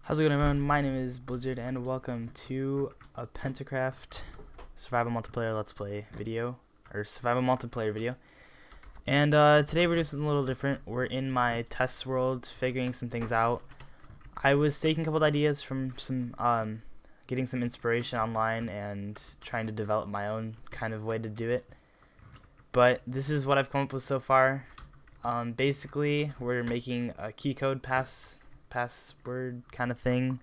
How's it going, everyone? My name is Blizzard and welcome to a PentaCraft survival multiplayer let's play video, or survival multiplayer video. And today we're doing something a little different. We're in my test world figuring some things out. I was taking a couple of ideas from some getting some inspiration online and trying to develop my own kind of way to do it. But this is what I've come up with so far. Basically we're making a key code password kind of thing.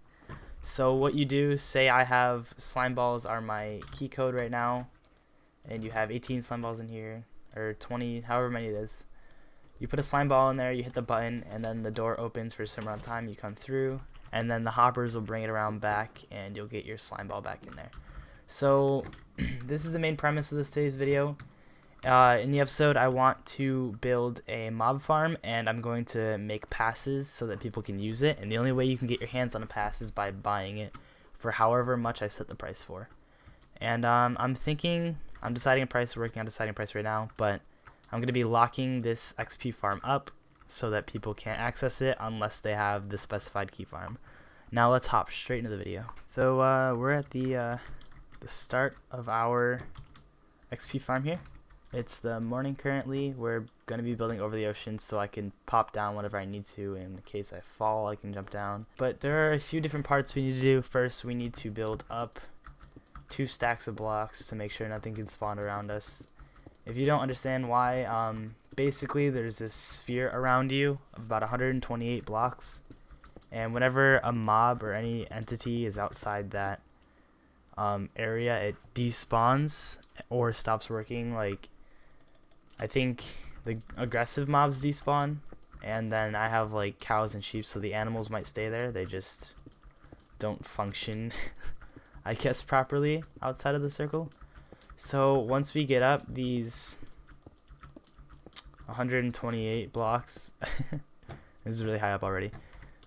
So what you do, say I have slime balls are my key code right now, and you have 18 slime balls in here, or 20, however many it is. You put a slime ball in there, you hit the button, and then the door opens for a certain amount of time. You come through, and then the hoppers will bring it around back, and you'll get your slime ball back in there. So this is the main premise of today's video. In the episode, I want to build a mob farm, and I'm going to make passes so that people can use it. And the only way you can get your hands on a pass is by buying it for however much I set the price for. And I'm deciding a price, working on deciding a price right now, but I'm going to be locking this XP farm up so that people can't access it unless they have the specified key farm. Now let's hop straight into the video. So we're at the start of our XP farm here. It's the morning currently. We're going to be building over the ocean so I can pop down whenever I need to. In case I fall, I can jump down. But there are a few different parts we need to do. First, we need to build up 2 stacks of blocks to make sure nothing can spawn around us. If you don't understand why, basically there's this sphere around you of about 128 blocks. And whenever a mob or any entity is outside that area, it despawns or stops working. Like, I think the aggressive mobs despawn, and then I have like cows and sheep, so the animals might stay there. They just don't function, I guess, properly outside of the circle. So once we get up these 128 blocks, this is really high up already.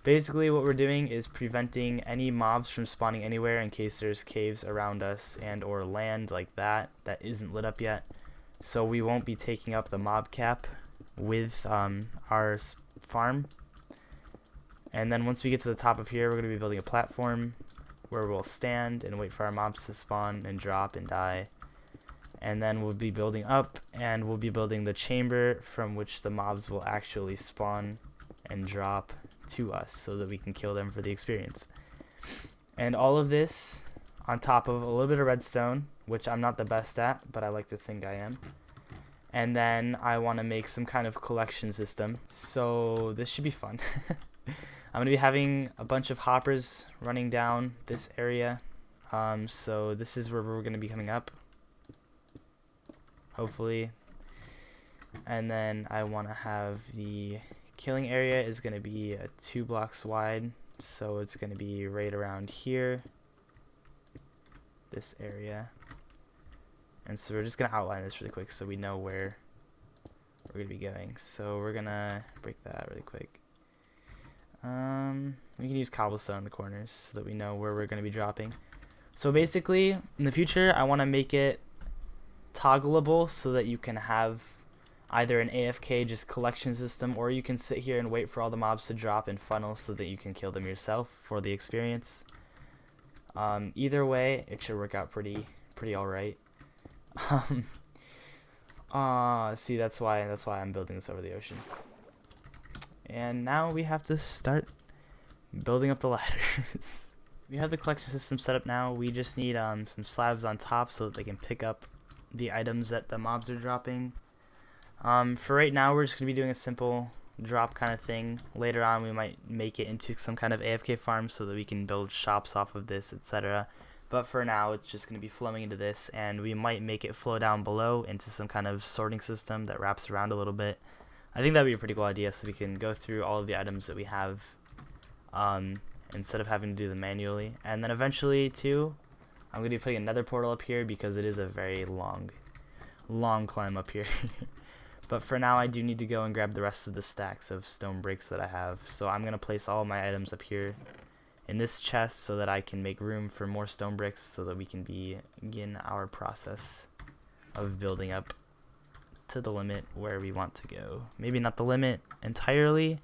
Basically what we're doing is preventing any mobs from spawning anywhere in case there's caves around us and or land like that isn't lit up yet. So we won't be taking up the mob cap with our farm. And then once we get to the top of here, we're going to be building a platform where we'll stand and wait for our mobs to spawn and drop and die. And then we'll be building up, and we'll be building the chamber from which the mobs will actually spawn and drop to us so that we can kill them for the experience. And all of this on top of a little bit of redstone, which I'm not the best at, but I like to think I am. And then I want to make some kind of collection system, so this should be fun. I'm going to be having a bunch of hoppers running down this area, so this is where we're going to be coming up, hopefully. And then I want to have the killing area is going to be 2 blocks wide, so it's going to be right around here, this area. And so we're just going to outline this really quick so we know where we're going to be going. So we're going to break that really quick. We can use cobblestone in the corners so that we know where we're going to be dropping. So basically, in the future, I want to make it toggleable so that you can have either an AFK just collection system, or you can sit here and wait for all the mobs to drop in funnels so that you can kill them yourself for the experience. Either way, it should work out pretty alright. See, that's why I'm building this over the ocean. And now we have to start building up the ladders. We have the collection system set up now. We just need some slabs on top so that they can pick up the items that the mobs are dropping. For right now, we're just going to be doing a simple drop kind of thing. Later on, we might make it into some kind of AFK farm so that we can build shops off of this, etc. But for now, it's just going to be flowing into this, and we might make it flow down below into some kind of sorting system that wraps around a little bit. I think that would be a pretty cool idea, so we can go through all of the items that we have instead of having to do them manually. And then eventually, too, I'm going to be putting another portal up here because it is a very long climb up here. But for now, I do need to go and grab the rest of the stacks of stone bricks that I have. So I'm going to place all of my items up here in this chest so that I can make room for more stone bricks so that we can begin our process of building up to the limit where we want to go. Maybe not the limit entirely,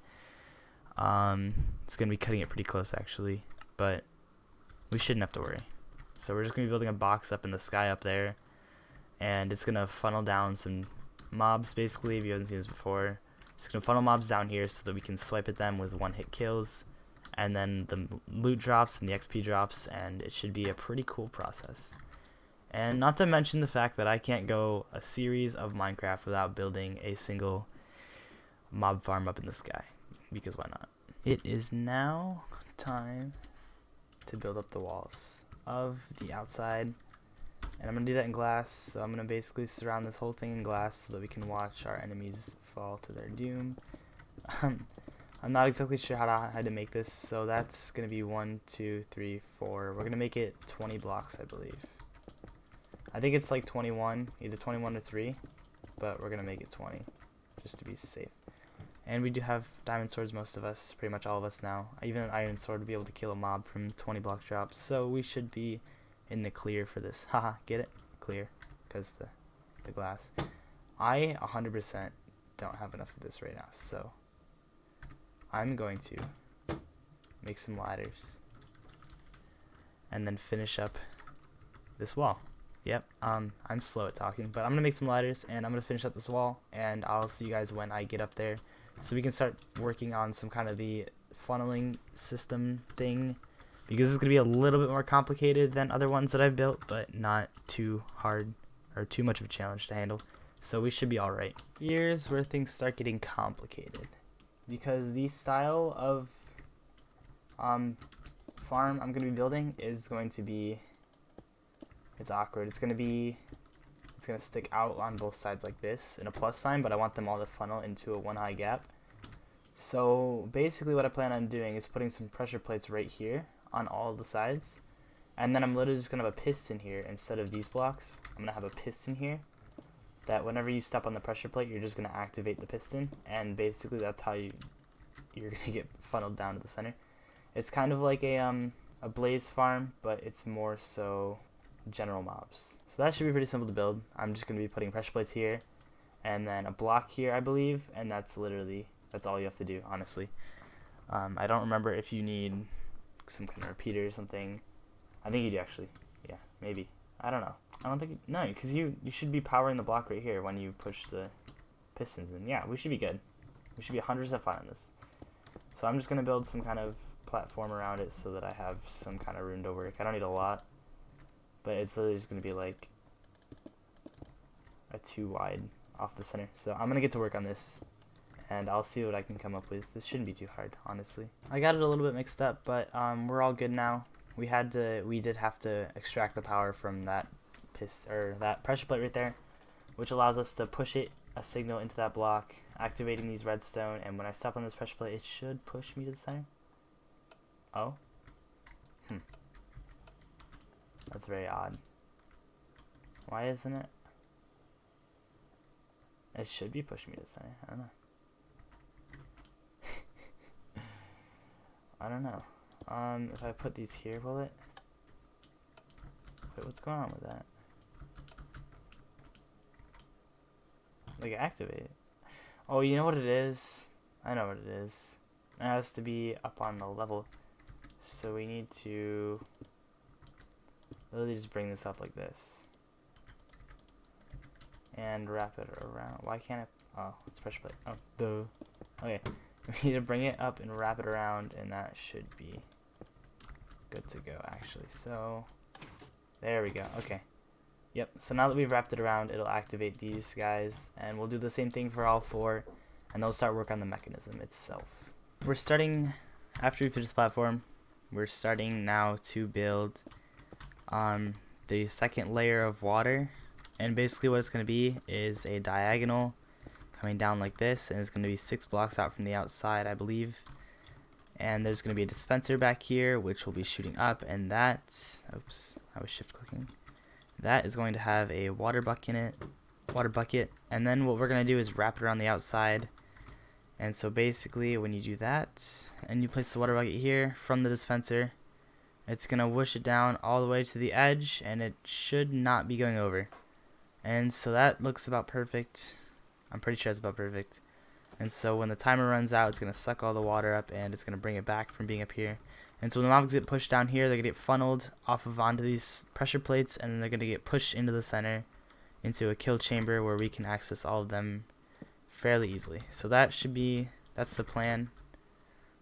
It's gonna be cutting it pretty close actually, but we shouldn't have to worry. So we're just gonna be building a box up in the sky up there, and it's gonna funnel down some mobs basically. If you haven't seen this before, just gonna funnel mobs down here so that we can swipe at them with one-hit kills, and then the loot drops and the XP drops, and it should be a pretty cool process. And not to mention the fact that I can't go a series of Minecraft without building a single mob farm up in the sky, because why not? It is now time to build up the walls of the outside, and I'm going to do that in glass. So I'm going to basically surround this whole thing in glass so that we can watch our enemies fall to their doom. I'm not exactly sure how to make this, so that's going to be 1, 2, 3, 4. We're going to make it 20 blocks, I believe. I think it's like 21, either 21 or 3, but we're going to make it 20 just to be safe. And we do have diamond swords, most of us, pretty much all of us now. Even an iron sword to be able to kill a mob from 20 block drops, so we should be in the clear for this. Haha, get it? Clear, because the glass. I 100% don't have enough of this right now, so I'm going to make some ladders and then finish up this wall. Yep, I'm slow at talking, but I'm gonna make some ladders and I'm gonna finish up this wall, and I'll see you guys when I get up there so we can start working on some kind of the funneling system thing, because it's gonna be a little bit more complicated than other ones that I've built, but not too hard or too much of a challenge to handle, so we should be alright. Here's where things start getting complicated, because the style of farm I'm gonna be building is going to be, it's awkward. It's gonna stick out on both sides like this in a plus sign, but I want them all to funnel into a one high gap. So basically what I plan on doing is putting some pressure plates right here on all the sides, and then I'm literally just gonna have a piston here instead of these blocks. I'm gonna have a piston here that whenever you step on the pressure plate, you're just gonna activate the piston, and basically that's how you're gonna get funneled down to the center. It's kind of like a blaze farm, but it's more so general mobs. So that should be pretty simple to build. I'm just going to be putting pressure plates here and then a block here, I believe, and that's all you have to do, honestly. I don't remember if you need some kind of repeater or something. I think you do, actually. Yeah, maybe. I don't know. I don't think no, because you should be powering the block right here when you push the pistons in. Yeah, we should be good. We should be 100% fine on this. So I'm just going to build some kind of platform around it so that I have some kind of room to work. I don't need a lot, but it's literally just going to be like a 2 wide off the center. So I'm going to get to work on this, and I'll see what I can come up with. This shouldn't be too hard, honestly. I got it a little bit mixed up, but we're all good now. We did have to extract the power from that that pressure plate right there, which allows us to push a signal into that block, activating these redstone, and when I step on this pressure plate, it should push me to the center. Oh. That's very odd. Why isn't it? It should be pushing me to the center. I don't know. I don't know. If I put these here, will it? Wait, what's going on with that? Like, activate it. Oh, you know what it is? I know what it is. It has to be up on the level. So we need to literally just bring this up like this and wrap it around. Why can't it? Oh, it's pressure plate. Oh, duh. Okay, we need to bring it up and wrap it around, and that should be good to go, actually. So there we go. Okay. Yep. So now that we've wrapped it around, it'll activate these guys, and we'll do the same thing for all 4, and they'll start work on the mechanism itself. We're starting after we finish the platform. We're starting now to build the second layer of water, and basically what it's going to be is a diagonal coming down like this, and it's going to be 6 blocks out from the outside, I believe, and there's going to be a dispenser back here which will be shooting up, and that's, oops, I was shift clicking, that is going to have a water bucket in it, and then what we're going to do is wrap it around the outside. And so basically when you do that and you place the water bucket here from the dispenser, it's going to whoosh it down all the way to the edge, and it should not be going over. And so that looks about perfect. I'm pretty sure it's about perfect. And so when the timer runs out, it's going to suck all the water up and it's going to bring it back from being up here. And so when the mobs get pushed down here, they're going to get funneled off of onto these pressure plates, and then they're going to get pushed into the center into a kill chamber where we can access all of them fairly easily. So that's the plan.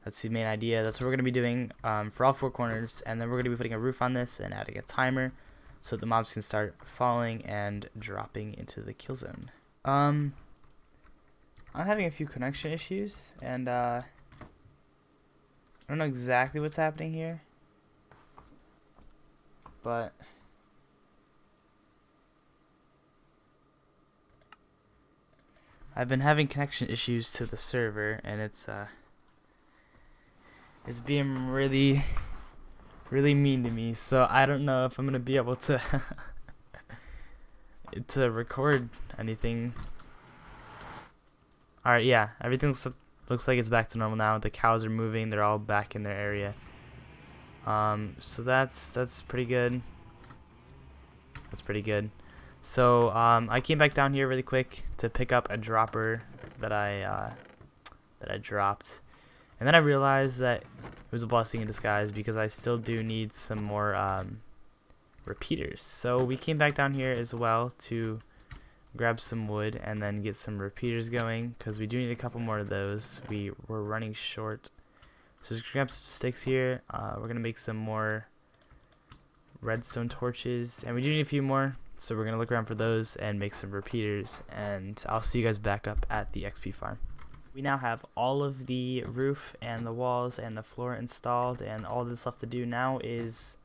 That's the main idea. That's what we're going to be doing for all 4 corners. And then we're going to be putting a roof on this and adding a timer so that the mobs can start falling and dropping into the kill zone. I'm having a few connection issues, and I don't know exactly what's happening here, but I've been having connection issues to the server, and it's being really mean to me. So I don't know if I'm gonna be able to to record anything. All right, yeah, everything looks like it's back to normal now. The cows are moving; they're all back in their area. So that's pretty good. That's pretty good. So I came back down here really quick to pick up a dropper that I dropped, and then I realized that it was a blessing in disguise because I still do need some more repeaters. So we came back down here as well to grab some wood and then get some repeaters going, because we do need a couple more of those. We're running short. So just grab some sticks here. We're gonna make some more redstone torches, and we do need a few more. So we're gonna look around for those and make some repeaters, and I'll see you guys back up at the XP farm. We now have all of the roof and the walls and the floor installed, and all that's left to do now is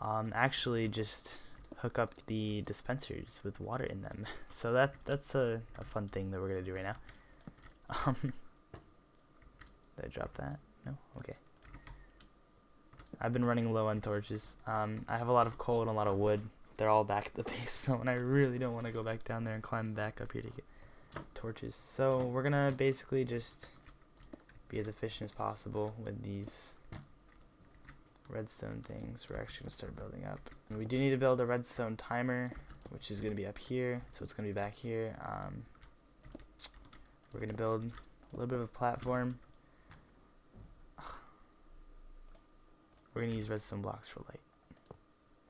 actually just hook up the dispensers with water in them. So that's a fun thing that we're gonna do right now. Did I drop that? No? Okay. I've been running low on torches. I have a lot of coal and a lot of wood. They're all back at the base zone, and I really don't want to go back down there and climb back up here to get torches. So we're gonna basically just be as efficient as possible with these redstone things. We're actually gonna start building up. And we do need to build a redstone timer, which is gonna be up here, so it's gonna be back here. We're gonna build a little bit of a platform. We're gonna use redstone blocks for light.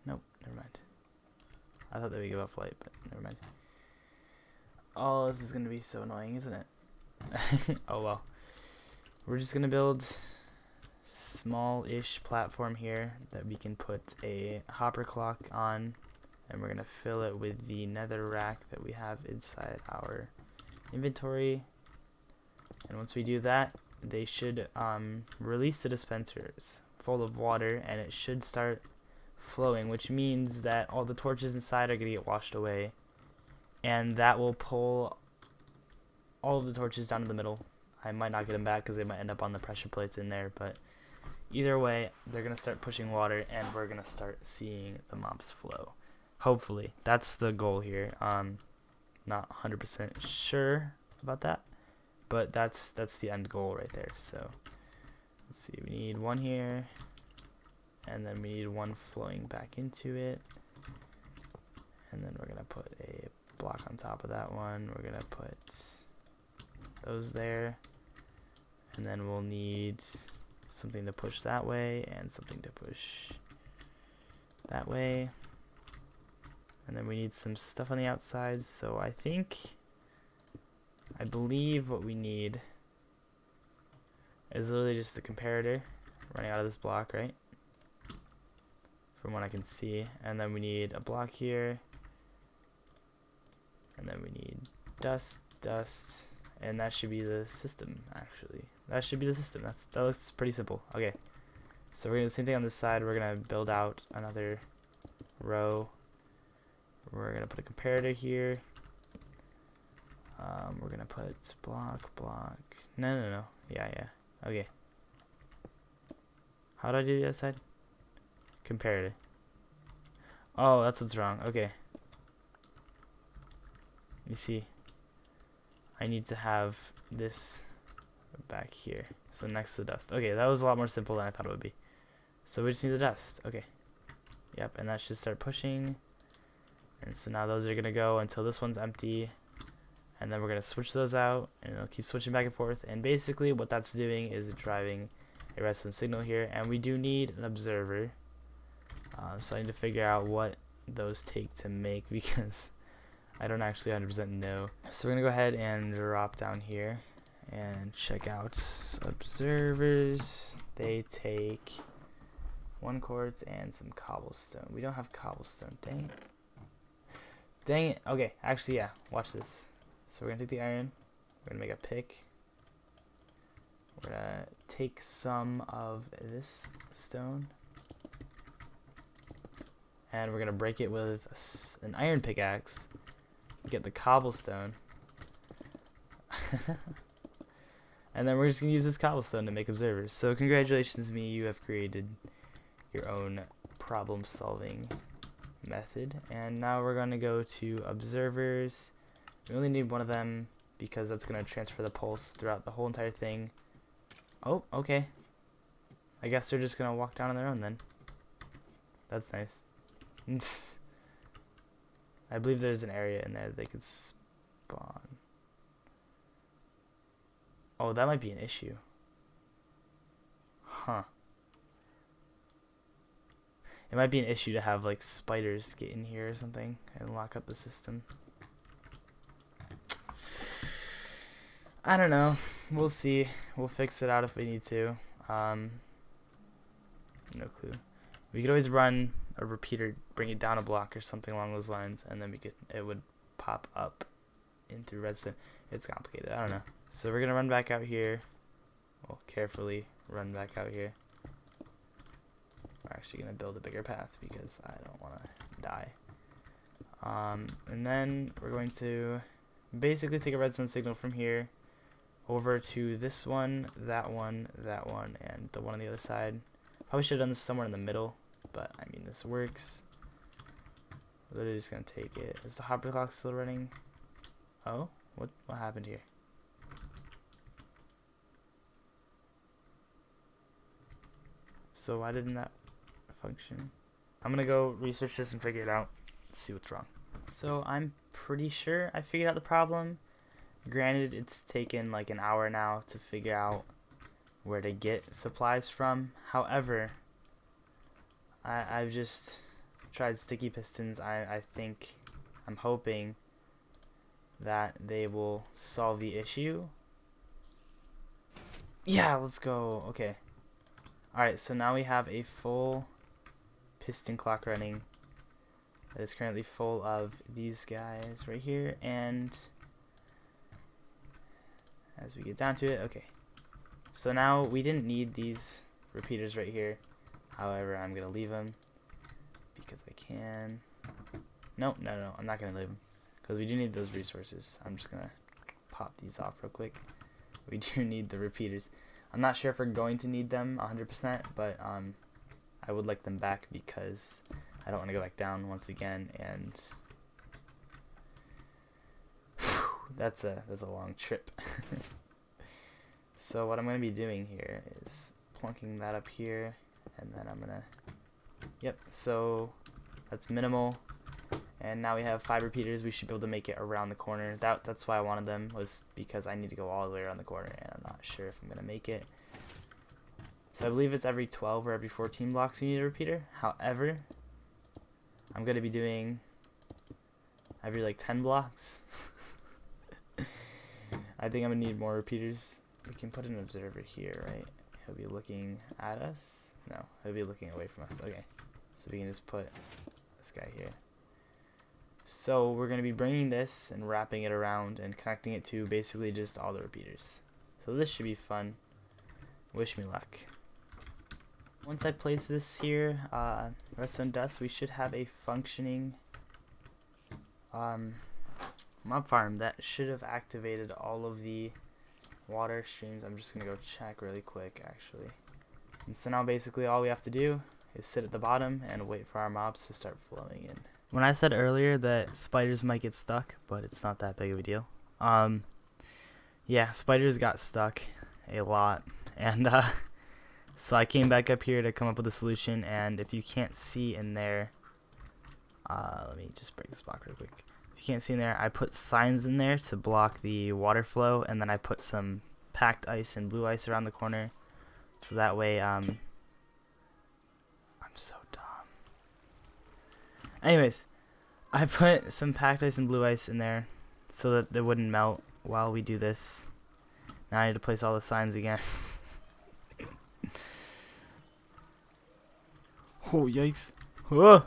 Nope, never mind. I thought they would give off light, but never mind. Oh, this is gonna be so annoying, isn't it? Oh well. We're just gonna build small-ish platform here that we can put a hopper clock on, and we're gonna fill it with the nether rack that we have inside our inventory. And once we do that, they should release the dispensers full of water, and it should start flowing, which means that all the torches inside are gonna get washed away, and that will pull all of the torches down to the middle. I might not get them back because they might end up on the pressure plates in there, but either way, they're gonna start pushing water, and we're gonna start seeing the mobs flow. Hopefully, that's the goal here. Not 100% sure about that, but that's the end goal right there. So let's see, we need one here, and then we need one flowing back into it, and then we're gonna put a block on top of that one. We're gonna put those there, and then we'll need something to push that way and something to push that way, and then we need some stuff on the outside. So I believe what we need is literally just a comparator running out of this block, right? From what I can see. And then we need a block here, and then we need dust, and that should be the system. Actually, that should be the system. That looks pretty simple. Okay, so we're gonna do the same thing on this side. We're gonna build out another row. We're gonna put a comparator here. We're gonna put block. No. Yeah. Okay. How do I do the other side? Comparator. Oh, that's what's wrong. Okay. You see, I need to have this back here, so next to the dust. Okay, that was a lot more simple than I thought it would be. So we just need the dust. Okay. Yep, and that should start pushing. And so now those are gonna go until this one's empty. and then we're gonna switch those out, and it'll keep switching back and forth. And basically what that's doing is driving a redstone signal here, and we do need an observer. So I need to figure out what those take to make, because I don't actually 100% know. So we're gonna go ahead and drop down here and check out observers. They take 1 quartz and some cobblestone. We don't have cobblestone. Dang it. Dang it. Okay, actually, yeah. Watch this. So we're gonna take the iron. We're gonna make a pick. We're gonna take some of this stone, and we're gonna break it with an iron pickaxe. Get the cobblestone. And then we're just gonna use this cobblestone to make observers. So congratulations me, you have created your own problem solving method. And now we're gonna go to observers. We only need one of them because that's gonna transfer the pulse throughout the whole entire thing. Oh, okay. I guess they're just gonna walk down on their own then. That's nice. I believe there's an area in there that they could spawn. Oh, that might be an issue. Huh. It might be an issue to have like spiders get in here or something and lock up the system. I don't know. We'll see. We'll fix it out if we need to. No clue. We could always run a repeater, bring it down a block or something along those lines, and then it would pop up in through redstone. It's complicated. I don't know. So we're gonna run back out here. Well, carefully run back out here. We're actually gonna build a bigger path because I don't want to die. And then we're going to basically take a redstone signal from here over to this one, that one, that one, and the one on the other side. Probably should have done this somewhere in the middle, but I mean, this works. Literally just gonna take it. Is the hopper clock still running? Oh, what happened here? So why didn't that function? I'm gonna go research this and figure it out. See what's wrong. So I'm pretty sure I figured out the problem. Granted, it's taken like an hour now to figure out where to get supplies from. However, I've just tried sticky pistons. I'm hoping that they will solve the issue. Yeah, let's go. Okay. Alright, so now we have a full piston clock running. It's currently full of these guys right here, and as we get down to it, okay. So now we didn't need these repeaters right here. However, I'm gonna leave them because I can. No, I'm not gonna leave them because we do need those resources. I'm just gonna pop these off real quick. We do need the repeaters. I'm not sure if we're going to need them 100%, but I would like them back because I don't want to go back down once again, and that's a long trip. So what I'm going to be doing here is plunking that up here, and then I'm gonna, yep, so that's minimal. And now we have 5 repeaters. We should be able to make it around the corner. That's why I wanted them, was because I need to go all the way around the corner, and I'm not sure if I'm going to make it. So I believe it's every 12 or every 14 blocks you need a repeater. However, I'm going to be doing every like 10 blocks. I think I'm going to need more repeaters. We can put an observer here, right? He'll be looking at us. No, he'll be looking away from us. Okay, so we can just put this guy here. So we're going to be bringing this and wrapping it around and connecting it to basically just all the repeaters. So this should be fun. Wish me luck. Once I place this here, redstone dust, we should have a functioning mob farm that should have activated all of the water streams. I'm just going to go check really quick, actually. And so now basically all we have to do is sit at the bottom and wait for our mobs to start flowing in. When I said earlier that spiders might get stuck, but it's not that big of a deal. Yeah, spiders got stuck a lot, and so I came back up here to come up with a solution. And if you can't see in there, let me just break this block real quick. If you can't see in there, I put signs in there to block the water flow, and then I put some packed ice and blue ice around the corner, so that way I'm so dumb. Anyways, I put some packed ice and blue ice in there so that they wouldn't melt while we do this. Now I need to place all the signs again. Oh, yikes. Whoa!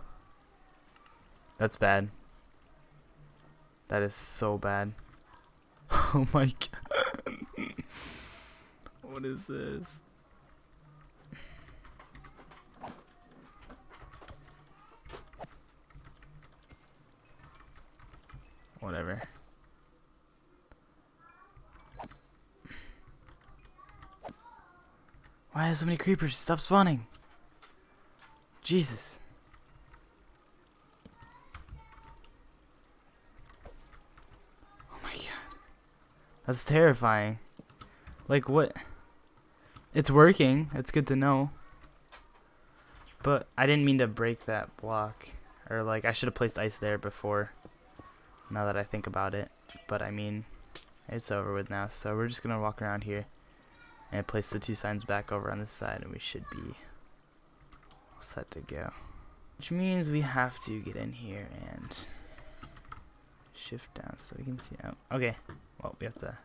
That's bad. That is so bad. Oh my god. What is this? Whatever. Why are so many creepers? Stop spawning. Jesus. Oh my god. That's terrifying. Like, what? It's working. It's good to know. But I didn't mean to break that block. Or, like, I should have placed ice there before. Now that I think about it. But, I mean, it's over with now. So we're just going to walk around here. And place the two signs back over on this side. And we should be set to go. Which means we have to get in here and shift down so we can see out. Okay. Well, we have to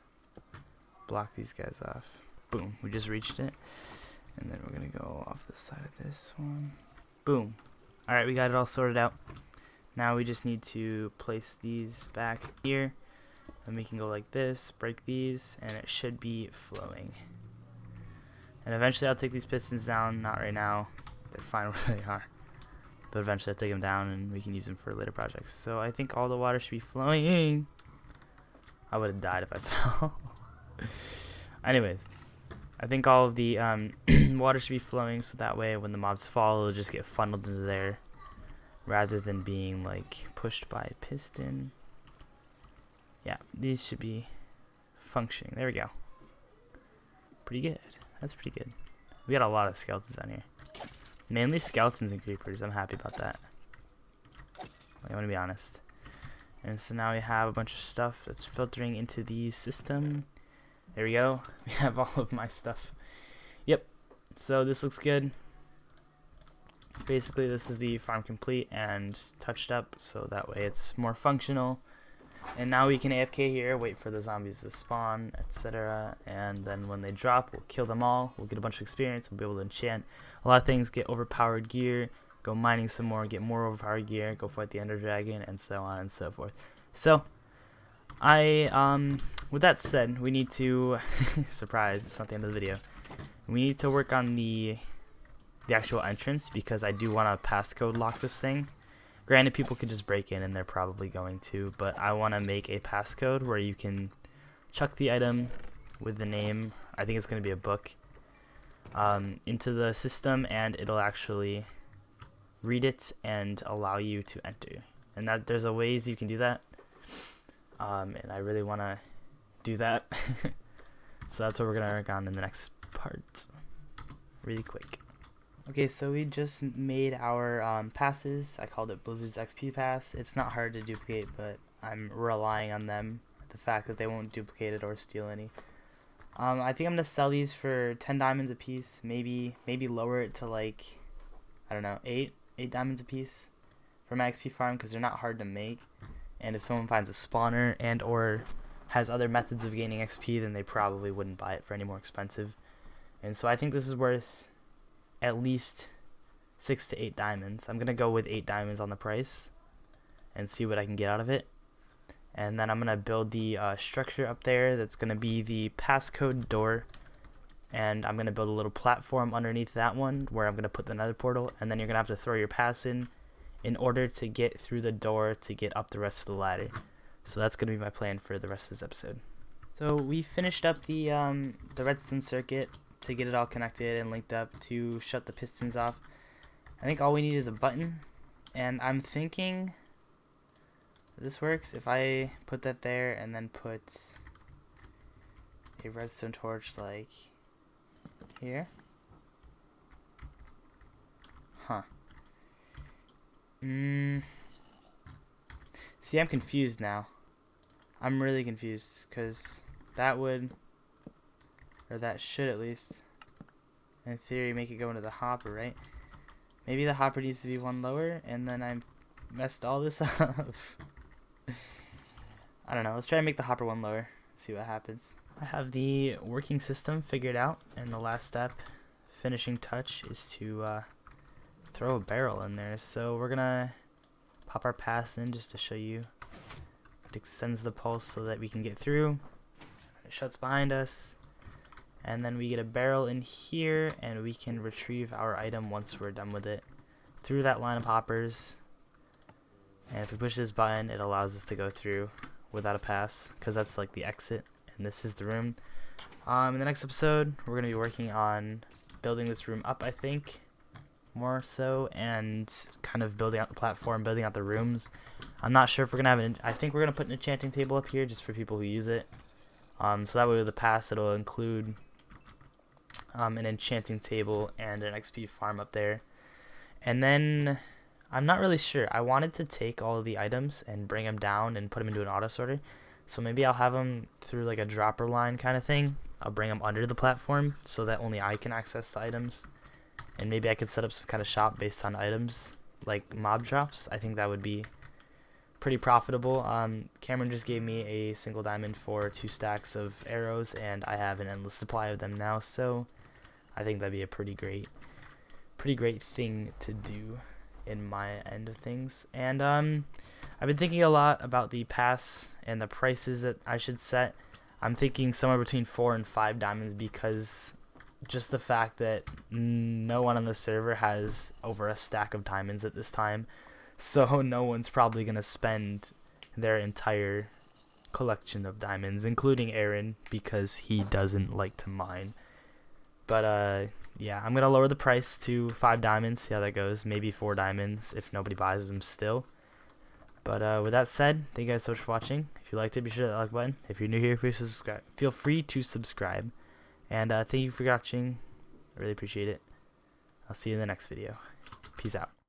block these guys off. Boom. We just reached it. And then we're going to go off the side of this one. Boom. Alright, we got it all sorted out. Now we just need to place these back here. And we can go like this, break these, and it should be flowing. And eventually I'll take these pistons down. Not right now. They're fine where they are. But eventually I'll take them down and we can use them for later projects. So I think all the water should be flowing. I would have died if I fell. Anyways. I think all of the water should be flowing so that way when the mobs fall, it'll just get funneled into there rather than being like pushed by a piston. Yeah, these should be functioning. There we go. Pretty good. That's pretty good. We got a lot of skeletons down here. Mainly skeletons and creepers. I'm happy about that. I want to be honest. And so now we have a bunch of stuff that's filtering into the system. There we go. We have all of my stuff. Yep. So this looks good. Basically, this is the farm complete and touched up, so that way it's more functional. And now we can AFK here, wait for the zombies to spawn, etc. And then when they drop, we'll kill them all. We'll get a bunch of experience. We'll be able to enchant a lot of things, get overpowered gear, go mining some more, get more overpowered gear, go fight the Ender Dragon, and so on and so forth. So, with that said, we need to, surprise, it's not the end of the video, we need to work on the actual entrance because I do want to passcode lock this thing. Granted, people could just break in and they're probably going to, but I want to make a passcode where you can chuck the item with the name, I think it's going to be a book, into the system and it'll actually read it and allow you to enter. And that there's a ways you can do that. And I really want to do that. So that's what we're going to work on in the next part. Really quick. Okay, so we just made our passes. I called it Blizzard's XP Pass. It's not hard to duplicate, but I'm relying on them. The fact that they won't duplicate it or steal any. I think I'm going to sell these for 10 diamonds a piece. Maybe lower it to like, I don't know, 8 diamonds a piece for my XP farm because they're not hard to make. And if someone finds a spawner and or has other methods of gaining XP, then they probably wouldn't buy it for any more expensive. And so I think this is worth at least 6 to 8 diamonds. I'm going to go with 8 diamonds on the price and see what I can get out of it. And then I'm going to build the structure up there that's going to be the passcode door. And I'm going to build a little platform underneath that one where I'm going to put the nether portal. And then you're going to have to throw your pass in order to get through the door to get up the rest of the ladder. So that's going to be my plan for the rest of this episode. So we finished up the redstone circuit to get it all connected and linked up to shut the pistons off. I think all we need is a button, and I'm thinking this works if I put that there and then put a redstone torch like here. See, See, I'm confused now. I'm really confused, because that would, or that should at least, in theory, make it go into the hopper, right? Maybe the hopper needs to be one lower, and then I messed all this up. I don't know. Let's try to make the hopper one lower. See what happens. I have the working system figured out, and the last step, finishing touch, is to throw a barrel in there. So we're gonna pop our pass in just to show you. It extends the pulse so that we can get through. It shuts behind us, and then we get a barrel in here, and we can retrieve our item once we're done with it through that line of hoppers. And if we push this button, it allows us to go through without a pass, because that's like the exit, and this is the room. In the next episode, we're going to be working on building this room up, I think, more so, and kind of building out the platform, building out the rooms. I'm not sure if we're going to have I think we're going to put an enchanting table up here just for people who use it. So that way with the pass, it'll include an enchanting table and an XP farm up there. And then I'm not really sure. I wanted to take all of the items and bring them down and put them into an auto sorter. So maybe I'll have them through like a dropper line kind of thing. I'll bring them under the platform so that only I can access the items. And maybe I could set up some kind of shop based on items like mob drops. I think that would be pretty profitable. Cameron just gave me a single diamond for 2 stacks of arrows, and I have an endless supply of them now. So I think that'd be a pretty great thing to do in my end of things. And I've been thinking a lot about the pass and the prices that I should set. I'm thinking somewhere between 4 and 5 diamonds, because just the fact that no one on the server has over a stack of diamonds at this time, so no one's probably gonna spend their entire collection of diamonds, including Aaron, because he doesn't like to mine. But yeah, I'm gonna lower the price to 5 diamonds, see how that goes. Maybe 4 diamonds if nobody buys them still. But with that said, thank you guys so much for watching. If you liked it, be sure to hit that like button. If you're new here, feel free to subscribe. And thank you for watching. I really appreciate it. I'll see you in the next video. Peace out.